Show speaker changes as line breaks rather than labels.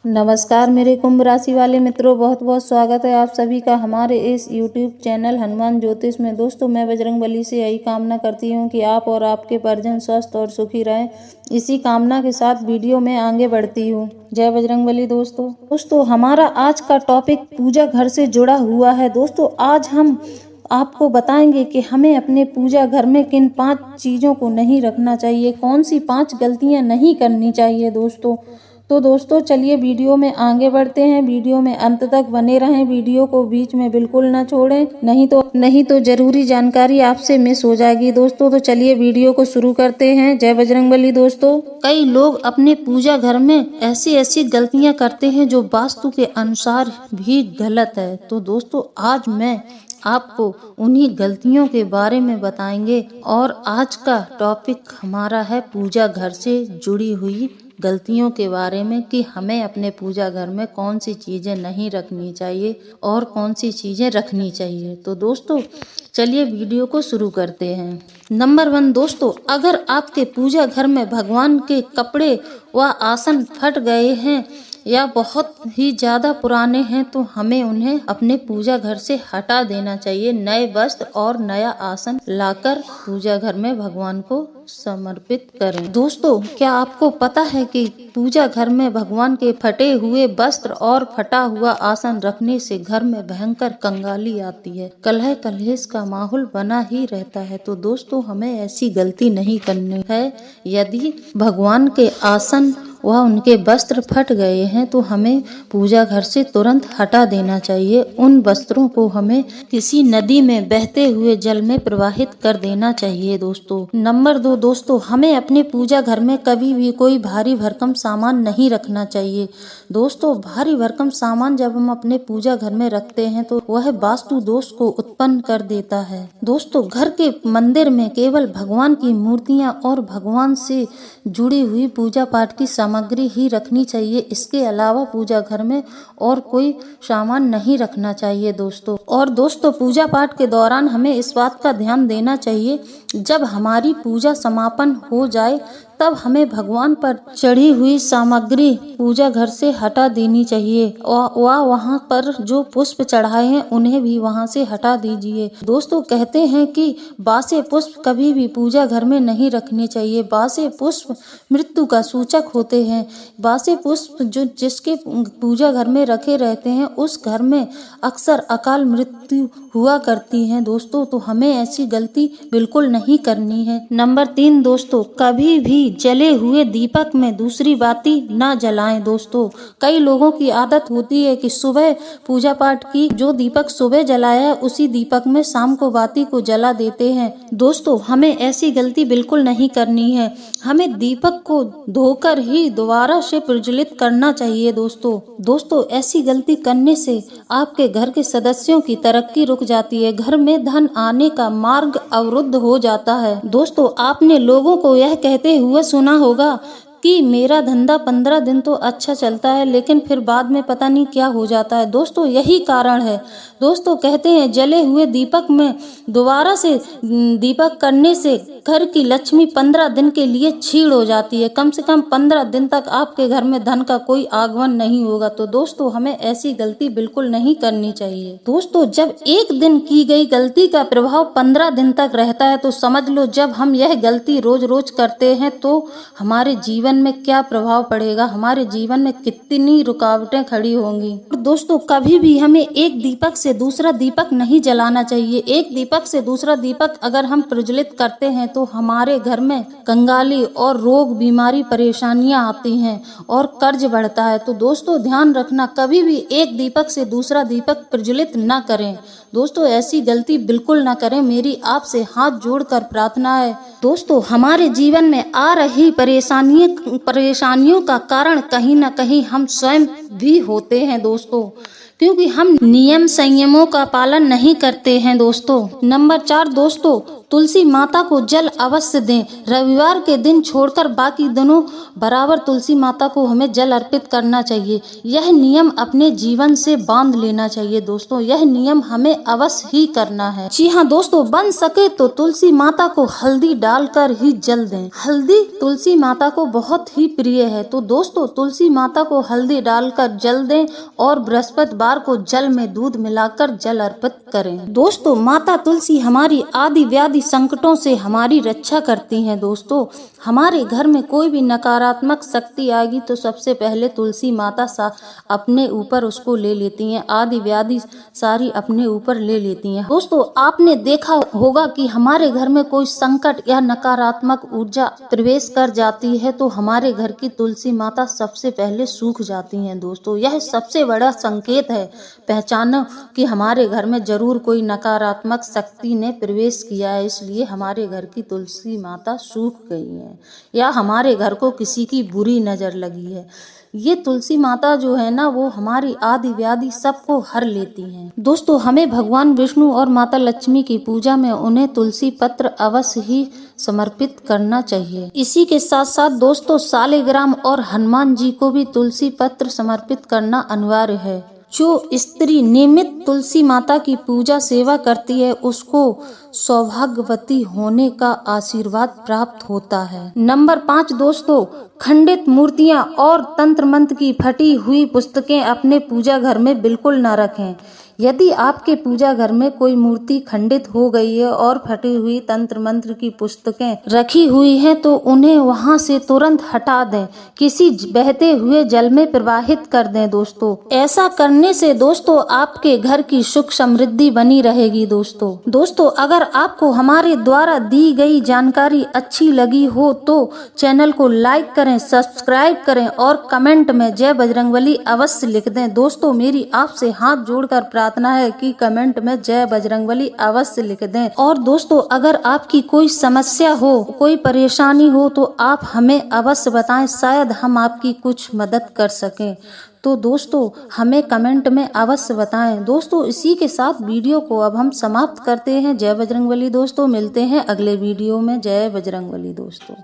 नमस्कार मेरे कुंभ राशि वाले मित्रों, बहुत बहुत स्वागत है आप सभी का हमारे इस YouTube चैनल हनुमान ज्योतिष में। दोस्तों, मैं बजरंगबली से यही कामना करती हूँ कि आप और आपके परिजन स्वस्थ और सुखी रहें। इसी कामना के साथ वीडियो में आगे बढ़ती हूँ। जय बजरंगबली। दोस्तों हमारा आज का टॉपिक पूजा घर से जुड़ा हुआ है। दोस्तों, आज हम आपको बताएंगे कि हमें अपने पूजा घर में किन 5 चीज़ों को नहीं रखना चाहिए, कौन सी 5 गलतियां नहीं करनी चाहिए। दोस्तों चलिए वीडियो में आगे बढ़ते हैं। वीडियो में अंत तक बने रहें, वीडियो को बीच में बिल्कुल ना छोड़ें, नहीं तो जरूरी जानकारी आपसे मिस हो जाएगी। दोस्तों तो चलिए वीडियो को शुरू करते हैं। जय बजरंगबली। दोस्तों, कई लोग अपने पूजा घर में ऐसी गलतियां करते हैं जो वास्तु के अनुसार भी गलत है। तो दोस्तों, आज मैं आपको उन्हीं गलतियों के बारे में बताएंगे और आज का टॉपिक हमारा है पूजा घर से जुड़ी हुई गलतियों के बारे में कि हमें अपने पूजा घर में कौन सी चीज़ें नहीं रखनी चाहिए और कौन सी चीज़ें रखनी चाहिए। तो दोस्तों चलिए वीडियो को शुरू करते हैं। नंबर 1 दोस्तों, अगर आपके पूजा घर में भगवान के कपड़े व आसन फट गए हैं या बहुत ही ज़्यादा पुराने हैं तो हमें उन्हें अपने पूजा घर से हटा देना चाहिए। नए वस्त्र और नया आसन लाकर पूजा घर में भगवान को समर्पित करें। दोस्तों, क्या आपको पता है कि पूजा घर में भगवान के फटे हुए वस्त्र और फटा हुआ आसन रखने से घर में भयंकर कंगाली आती है, कलह कलेश का माहौल बना ही रहता है। तो दोस्तों, हमें ऐसी गलती नहीं करनी है। यदि भगवान के आसन वह उनके वस्त्र फट गए हैं तो हमें पूजा घर से तुरंत हटा देना चाहिए। उन वस्त्रों को हमें किसी नदी में बहते हुए जल में प्रवाहित कर देना चाहिए। नंबर 2 दोस्तों, हमें अपने पूजा घर में कभी भी कोई भारी भरकम सामान नहीं रखना चाहिए। दोस्तों, भारी भरकम सामान जब हम अपने पूजा घर में रखते हैं तो वह वास्तु दोष को उत्पन्न कर देता है। दोस्तों, घर के मंदिर में केवल भगवान की मूर्तियां और भगवान से जुड़ी हुई पूजा पाठ की सामग्री ही रखनी चाहिए। इसके अलावा पूजा घर में और कोई सामान नहीं रखना चाहिए। दोस्तों पूजा पाठ के दौरान हमें इस बात का ध्यान देना चाहिए, जब हमारी पूजा समापन हो जाए तब हमें भगवान पर चढ़ी हुई सामग्री पूजा घर से हटा देनी चाहिए व वहाँ पर जो पुष्प चढ़ाए हैं उन्हें भी वहाँ से हटा दीजिए। दोस्तों, कहते हैं कि बासे पुष्प कभी भी पूजा घर में नहीं रखने चाहिए। बासे पुष्प मृत्यु का सूचक होते हैं। बासे पुष्प जो जिसके पूजा घर में रखे रहते हैं उस घर में अक्सर अकाल मृत्यु हुआ करती है। दोस्तों, तो हमें ऐसी गलती बिल्कुल नहीं करनी है। नंबर 3 दोस्तों, कभी भी जले हुए दीपक में दूसरी बाती न जलाएं। दोस्तों, कई लोगों की आदत होती है कि सुबह पूजा पाठ की जो दीपक सुबह जलाया है उसी दीपक में शाम को बाती को जला देते हैं। दोस्तों, हमें ऐसी गलती बिल्कुल नहीं करनी है। हमें दीपक को धोकर ही दोबारा से प्रज्वलित करना चाहिए। दोस्तों ऐसी गलती करने से आपके घर के सदस्यों की तरक्की रुक जाती है, घर में धन आने का मार्ग अवरुद्ध हो जाता है। दोस्तों, आपने लोगों को यह कहते हुए सुना होगा कि मेरा धंधा 15 दिन तो अच्छा चलता है लेकिन फिर बाद में पता नहीं क्या हो जाता है। दोस्तों, यही कारण है। दोस्तों, कहते हैं जले हुए दीपक में दोबारा से दीपक करने से घर की लक्ष्मी 15 दिन के लिए छीड़ हो जाती है। कम से कम 15 दिन तक आपके घर में धन का कोई आगमन नहीं होगा। तो दोस्तों, हमें ऐसी गलती बिल्कुल नहीं करनी चाहिए। दोस्तों, जब एक दिन की गई गलती का प्रभाव 15 दिन तक रहता है तो समझ लो जब हम यह गलती रोज रोज करते हैं तो हमारे जीवन में क्या प्रभाव पड़ेगा, हमारे जीवन में कितनी रुकावटें खड़ी होंगी। दोस्तों, कभी भी हमें एक दीपक से दूसरा दीपक नहीं जलाना चाहिए। एक दीपक से दूसरा दीपक अगर हम प्रज्वलित करते हैं तो हमारे घर में कंगाली और रोग बीमारी परेशानियां आती हैं और कर्ज बढ़ता है। तो दोस्तों, ध्यान रखना, कभी भी एक दीपक से दूसरा दीपक प्रज्वलित न करें। दोस्तों, ऐसी गलती बिल्कुल न करें, मेरी आपसे हाथ जोड़कर प्रार्थना है। दोस्तों, हमारे जीवन में आ रही परेशानियों का कारण कहीं न कहीं हम स्वयं भी होते हैं। दोस्तों, क्योंकि हम नियम संयमों का पालन नहीं करते हैं। दोस्तों, नंबर 4 दोस्तों, तुलसी माता को जल अवश्य दें। रविवार के दिन छोड़कर बाकी दिनों बराबर तुलसी माता को हमें जल अर्पित करना चाहिए। यह नियम अपने जीवन से बांध लेना चाहिए दोस्तों, यह नियम हमें अवश्य ही करना है। जी हाँ दोस्तों, बन सके तो तुलसी माता को हल्दी डालकर ही जल दें। हल्दी तुलसी माता को बहुत ही प्रिय है, तो दोस्तों तुलसी माता को हल्दी डालकर जल दें और बृहस्पतिवार को जल में दूध मिलाकर जल अर्पित करें। दोस्तों माता तुलसी हमारी आदि व्याधि संकटों से हमारी रक्षा करती हैं। दोस्तों हमारे घर में कोई भी नकारात्मक शक्ति आएगी तो सबसे पहले तुलसी माता अपने ऊपर उसको ले लेती हैं, आदि व्याधि सारी अपने ऊपर ले लेती हैं। दोस्तों आपने देखा होगा कि हमारे घर में कोई संकट या नकारात्मक ऊर्जा प्रवेश कर जाती है तो हमारे घर की तुलसी माता सबसे पहले सूख जाती हैं। दोस्तों यह सबसे बड़ा संकेत है, पहचानो कि हमारे घर में जरूर कोई नकारात्मक शक्ति ने प्रवेश किया है, इसलिए हमारे घर की तुलसी माता सूख गई है या हमारे घर को किसी की बुरी नजर लगी है। ये तुलसी माता जो है ना, वो हमारी आदि व्याधि सबको हर लेती हैं। दोस्तों हमें भगवान विष्णु और माता लक्ष्मी की पूजा में उन्हें तुलसी पत्र अवश्य ही समर्पित करना चाहिए। इसी के साथ साथ दोस्तों सालिग्राम और हनुमान जी को भी तुलसी पत्र समर्पित करना अनिवार्य है। जो स्त्री नियमित तुलसी माता की पूजा सेवा करती है उसको सौभाग्यवती होने का आशीर्वाद प्राप्त होता है। नंबर 5 दोस्तों, खंडित मूर्तियां और तंत्र मंत्र की फटी हुई पुस्तकें अपने पूजा घर में बिल्कुल न रखें। यदि आपके पूजा घर में कोई मूर्ति खंडित हो गई है और फटी हुई तंत्र मंत्र की पुस्तकें रखी हुई हैं तो उन्हें वहां से तुरंत हटा दें, किसी बहते हुए जल में प्रवाहित कर दें। दोस्तों ऐसा करने से दोस्तों आपके घर की सुख समृद्धि बनी रहेगी। दोस्तों अगर आपको हमारे द्वारा दी गई जानकारी अच्छी लगी हो तो चैनल को लाइक करें, सब्सक्राइब करें और कमेंट में जय बजरंगबली अवश्य लिख दें। दोस्तों मेरी आपसे हाथ जोड़कर प्रार्थना है कि कमेंट में जय बजरंगबली अवश्य लिख दें। और दोस्तों अगर आपकी कोई समस्या हो, कोई परेशानी हो तो आप हमें अवश्य बताएं, शायद हम आपकी कुछ मदद कर सकें। तो दोस्तों हमें कमेंट में अवश्य बताएं। दोस्तों इसी के साथ वीडियो को अब हम समाप्त करते हैं। जय बजरंगबली दोस्तों, मिलते हैं अगले वीडियो में। जय बजरंगबली दोस्तों।